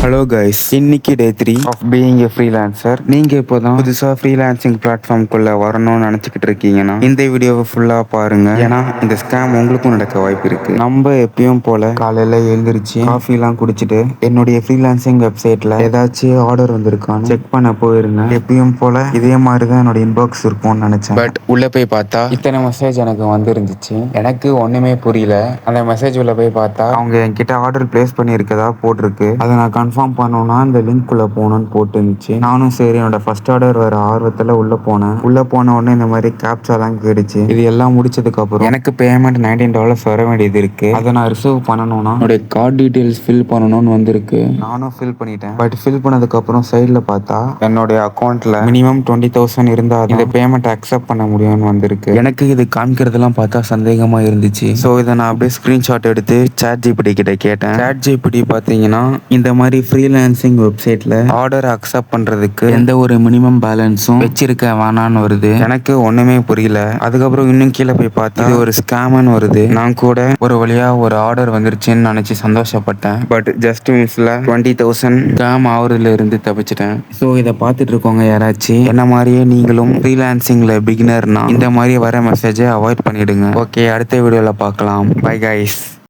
Hello guys, இன்னைக்கு டே 3 of being a freelancer. நீங்க இப்போதான் புதுசா ஃப்ரீலான்சிங் பிளாட்ஃபார்ம்குள்ள வரணும்னு நினைச்சுக்கிட்டு இருக்கீங்கன்னா இந்த வீடியோவை ஃபுல்லா பாருங்க. ஏன்னா இந்த ஸ்கேம் உங்களுக்கும் நடக்க வாய்ப்பு இருக்கு. நம்ம எப்பயும் போல காலையில எழுந்திருச்சு காஃபிலாம் குடிச்சிட்டு என்னுடைய ஃப்ரீலான்சிங் வெப்சைட்ல ஏதாச்சும் ஆர்டர் வந்திருக்கான்னு செக் பண்ண போயிருந்தேன். எப்பயும் போல இதே மாதிரி தான் என்னோட இன்பாக்ஸ் இருக்கும்னு நினைச்சேன். பட் உள்ள போய் பார்த்தா இத்தனை மெசேஜ் எனக்கு வந்துருந்துச்சு. எனக்கு ஒண்ணுமே புரியல. அந்த மெசேஜ் உள்ள போய் பார்த்தா அவங்க என்கிட்ட ஆர்டர் பிளேஸ் பண்ணியிருக்கதா போட்டிருக்கு. அதை நான் கன்ஃபார்ம் பண்ணணும்னா இந்த லிங்க் குள்ள போகணும்னு போட்டு இருந்துச்சு. நானும் சரி என்னோட ஃபர்ஸ்ட் ஆர்டர் வர ஆர்வத்தில் உள்ள போனேன். உள்ள போன உடனே இந்த மாதிரி கேப்சா தான் கேடுச்சு. இது எல்லாம் முடிச்சதுக்கு அப்புறம் எனக்கு பேமெண்ட் $19 வர வேண்டியது இருக்கு. அதை நான் ரிசர்வ் பண்ணணும்னா என்னோட கார்டு டீடைல்ஸ் ஃபில் பண்ணணும்னு வந்திருக்கு. நானும் ஃபில் பண்ணிட்டேன். பட் ஃபில் பண்ணதுக்கு அப்புறம் சைடில் பார்த்தா என்னுடைய அக்கௌண்ட்ல மினிமம் 20,000 இருந்தா இந்த பேமெண்ட் அக்செப்ட் பண்ண முடியும்னு வந்திருக்கு. எனக்கு இது காமிக்கிறதெல்லாம் பார்த்தா சந்தேகமா இருந்துச்சு. ஸோ இதை நான் அப்படியே ஸ்கிரீன்ஷாட் எடுத்து ChatGPT கிட்ட கேட்டேன். ChatGPT பார்த்தீங்கன்னா இந்த மாதிரி ஃப்ரீலான்சிங் வெப்சைட்ல ஆர்டர் அக்செப்ட் பண்றதுக்கு எந்த ஒரு மினிமம் பேலன்ஸும் வச்சிருக்க வேணான்னு வருது. எனக்கு ஒண்ணுமே புரியல. அதுக்கப்புறம் இன்னும் கீழே போய் பார்த்தா இது ஒரு ஸ்கேம்னு வருது. நான் கூட ஒரு வழியா ஒரு ஆர்டர் வந்துருச்சுன்னு நினைச்சு சந்தோஷப்பட்டேன். பட் ஜஸ்ட் மிஸ்ல 20,000 ஸ்கேம் ஆகுறதுல இருந்து தப்பிச்சிட்டேன். ஸோ இதை பார்த்துட்டு இருக்கவங்க யாராச்சும் என்ன மாதிரியே நீங்களும் ஃப்ரீலான்சிங்ல பிகினர்னா இந்த மாதிரி வர மெசேஜை அவாய்ட் பண்ணிடுங்க. ஓகே, அடுத்த வீடியோல பார்க்கலாம். Bye guys.